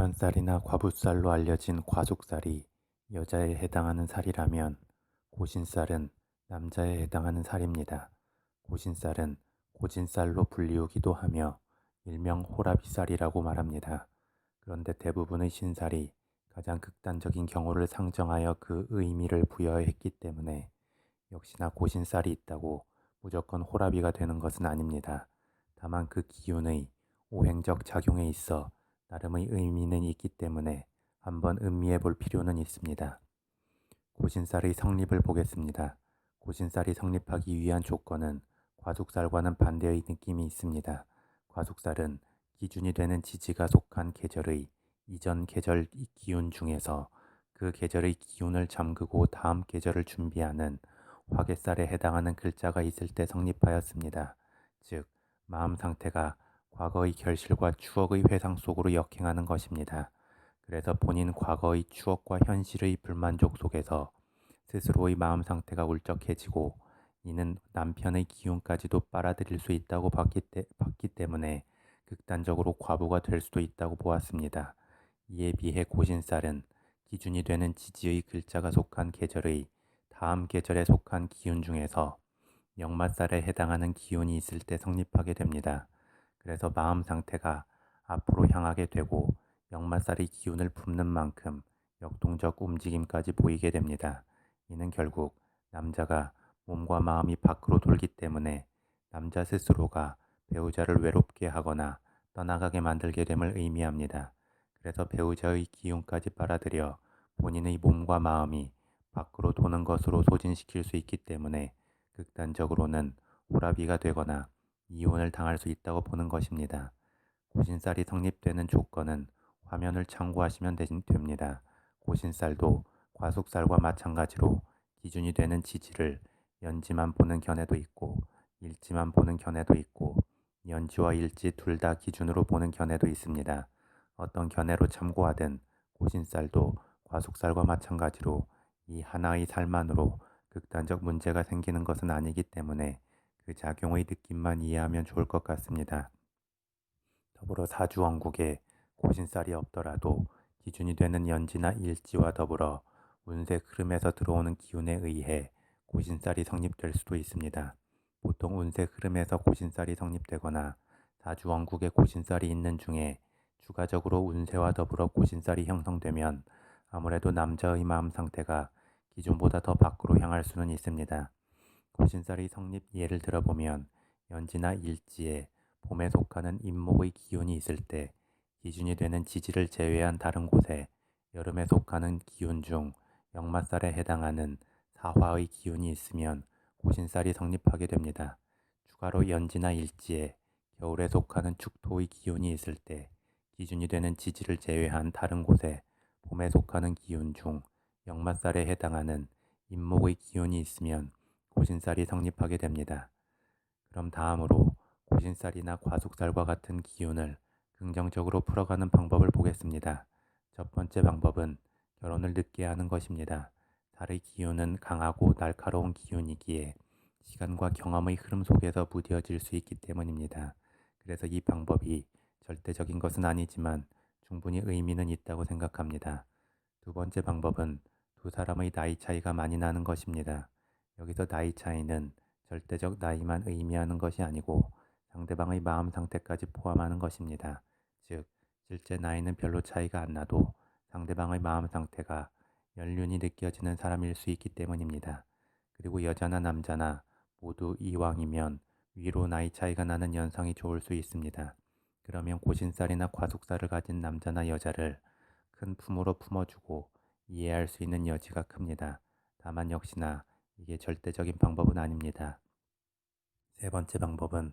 결혼살이나 과부살로 알려진 과속살이 여자에 해당하는 살이라면 고신살은 남자에 해당하는 살입니다. 고신살은 고진살로 불리우기도 하며 일명 호라비살이라고 말합니다. 그런데 대부분의 신살이 가장 극단적인 경우를 상정하여 그 의미를 부여했기 때문에 역시나 고신살이 있다고 무조건 호라비가 되는 것은 아닙니다. 다만 그 기운의 오행적 작용에 있어 나름의 의미는 있기 때문에 한번 음미해 볼 필요는 있습니다. 고신살의 성립을 보겠습니다. 고신살이 성립하기 위한 조건은 과속살과는 반대의 느낌이 있습니다. 과속살은 기준이 되는 지지가 속한 계절의 이전 계절 기운 중에서 그 계절의 기운을 잠그고 다음 계절을 준비하는 화개살에 해당하는 글자가 있을 때 성립하였습니다. 즉, 마음 상태가 과거의 결실과 추억의 회상 속으로 역행하는 것입니다. 그래서 본인 과거의 추억과 현실의 불만족 속에서 스스로의 마음 상태가 울적해지고 이는 남편의 기운까지도 빨아들일 수 있다고 봤기 때문에 극단적으로 과부가 될 수도 있다고 보았습니다. 이에 비해 고신살은 기준이 되는 지지의 글자가 속한 계절의 다음 계절에 속한 기운 중에서 역마살에 해당하는 기운이 있을 때 성립하게 됩니다. 그래서 마음 상태가 앞으로 향하게 되고 역마살의 기운을 품는 만큼 역동적 움직임까지 보이게 됩니다. 이는 결국 남자가 몸과 마음이 밖으로 돌기 때문에 남자 스스로가 배우자를 외롭게 하거나 떠나가게 만들게 됨을 의미합니다. 그래서 배우자의 기운까지 빨아들여 본인의 몸과 마음이 밖으로 도는 것으로 소진시킬 수 있기 때문에 극단적으로는 호라비가 되거나 이혼을 당할 수 있다고 보는 것입니다. 고신살이 성립되는 조건은 화면을 참고하시면 됩니다. 고신살도 과속살과 마찬가지로 기준이 되는 지지를 연지만 보는 견해도 있고 일지만 보는 견해도 있고 연지와 일지 둘 다 기준으로 보는 견해도 있습니다. 어떤 견해로 참고하든 고신살도 과속살과 마찬가지로 이 하나의 살만으로 극단적 문제가 생기는 것은 아니기 때문에 그 작용의 느낌만 이해하면 좋을 것 같습니다. 더불어 사주원국에 고신살이 없더라도 기준이 되는 연지나 일지와 더불어 운세 흐름에서 들어오는 기운에 의해 고신살이 성립될 수도 있습니다. 보통 운세 흐름에서 고신살이 성립되거나 사주원국에 고신살이 있는 중에 추가적으로 운세와 더불어 고신살이 형성되면 아무래도 남자의 마음 상태가 기존보다 더 밖으로 향할 수는 있습니다. 고신살이 성립 예를 들어보면 연지나 일지에 봄에 속하는 임목의 기운이 있을 때 기준이 되는 지지를 제외한 다른 곳에 여름에 속하는 기운 중 역마살에 해당하는 사화의 기운이 있으면 고신살이 성립하게 됩니다. 추가로 연지나 일지에 겨울에 속하는 축토의 기운이 있을 때 기준이 되는 지지를 제외한 다른 곳에 봄에 속하는 기운 중 역마살에 해당하는 임목의 기운이 있으면 고신살이 성립하게 됩니다. 그럼 다음으로 고신살이나 과속살과 같은 기운을 긍정적으로 풀어가는 방법을 보겠습니다. 첫 번째 방법은 결혼을 늦게 하는 것입니다. 살의 기운은 강하고 날카로운 기운이기에 시간과 경험의 흐름 속에서 무뎌질 수 있기 때문입니다. 그래서 이 방법이 절대적인 것은 아니지만 충분히 의미는 있다고 생각합니다. 두 번째 방법은 두 사람의 나이 차이가 많이 나는 것입니다. 여기서 나이 차이는 절대적 나이만 의미하는 것이 아니고 상대방의 마음 상태까지 포함하는 것입니다. 즉, 실제 나이는 별로 차이가 안 나도 상대방의 마음 상태가 연륜이 느껴지는 사람일 수 있기 때문입니다. 그리고 여자나 남자나 모두 이왕이면 위로 나이 차이가 나는 연상이 좋을 수 있습니다. 그러면 고신살이나 과속살을 가진 남자나 여자를 큰 품으로 품어주고 이해할 수 있는 여지가 큽니다. 다만 역시나 이게 절대적인 방법은 아닙니다. 세 번째 방법은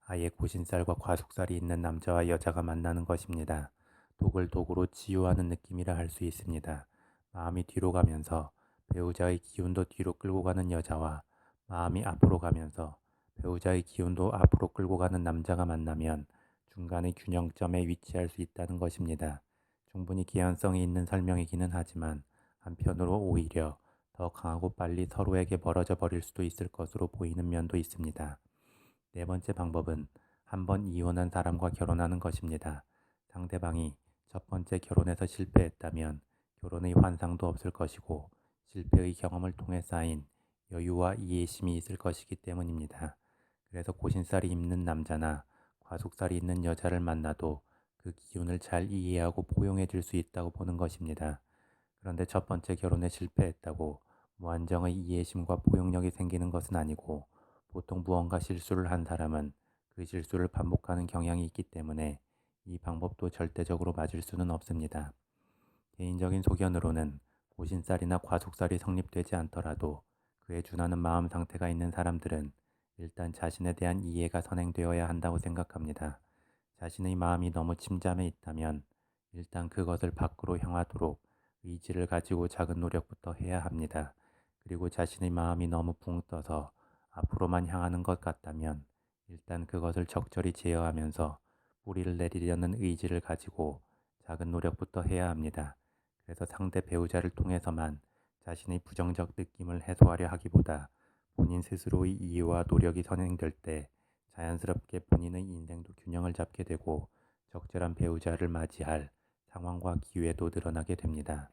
아예 고신살과 과속살이 있는 남자와 여자가 만나는 것입니다. 독을 독으로 치유하는 느낌이라 할 수 있습니다. 마음이 뒤로 가면서 배우자의 기운도 뒤로 끌고 가는 여자와 마음이 앞으로 가면서 배우자의 기운도 앞으로 끌고 가는 남자가 만나면 중간의 균형점에 위치할 수 있다는 것입니다. 충분히 개연성이 있는 설명이기는 하지만 한편으로 오히려 더 강하고 빨리 서로에게 멀어져 버릴 수도 있을 것으로 보이는 면도 있습니다. 네 번째 방법은 한 번 이혼한 사람과 결혼하는 것입니다. 상대방이 첫 번째 결혼에서 실패했다면 결혼의 환상도 없을 것이고 실패의 경험을 통해 쌓인 여유와 이해심이 있을 것이기 때문입니다. 그래서 고신살이 있는 남자나 과속살이 있는 여자를 만나도 그 기운을 잘 이해하고 포용해 줄 수 있다고 보는 것입니다. 그런데 첫 번째 결혼에 실패했다고 무한정의 이해심과 포용력이 생기는 것은 아니고 보통 무언가 실수를 한 사람은 그 실수를 반복하는 경향이 있기 때문에 이 방법도 절대적으로 맞을 수는 없습니다. 개인적인 소견으로는 고신살이나 과속살이 성립되지 않더라도 그에 준하는 마음 상태가 있는 사람들은 일단 자신에 대한 이해가 선행되어야 한다고 생각합니다. 자신의 마음이 너무 침잠해 있다면 일단 그것을 밖으로 향하도록 의지를 가지고 작은 노력부터 해야 합니다. 그리고 자신의 마음이 너무 붕 떠서 앞으로만 향하는 것 같다면 일단 그것을 적절히 제어하면서 뿌리를 내리려는 의지를 가지고 작은 노력부터 해야 합니다. 그래서 상대 배우자를 통해서만 자신의 부정적 느낌을 해소하려 하기보다 본인 스스로의 이해와 노력이 선행될 때 자연스럽게 본인의 인생도 균형을 잡게 되고 적절한 배우자를 맞이할 상황과 기회도 늘어나게 됩니다.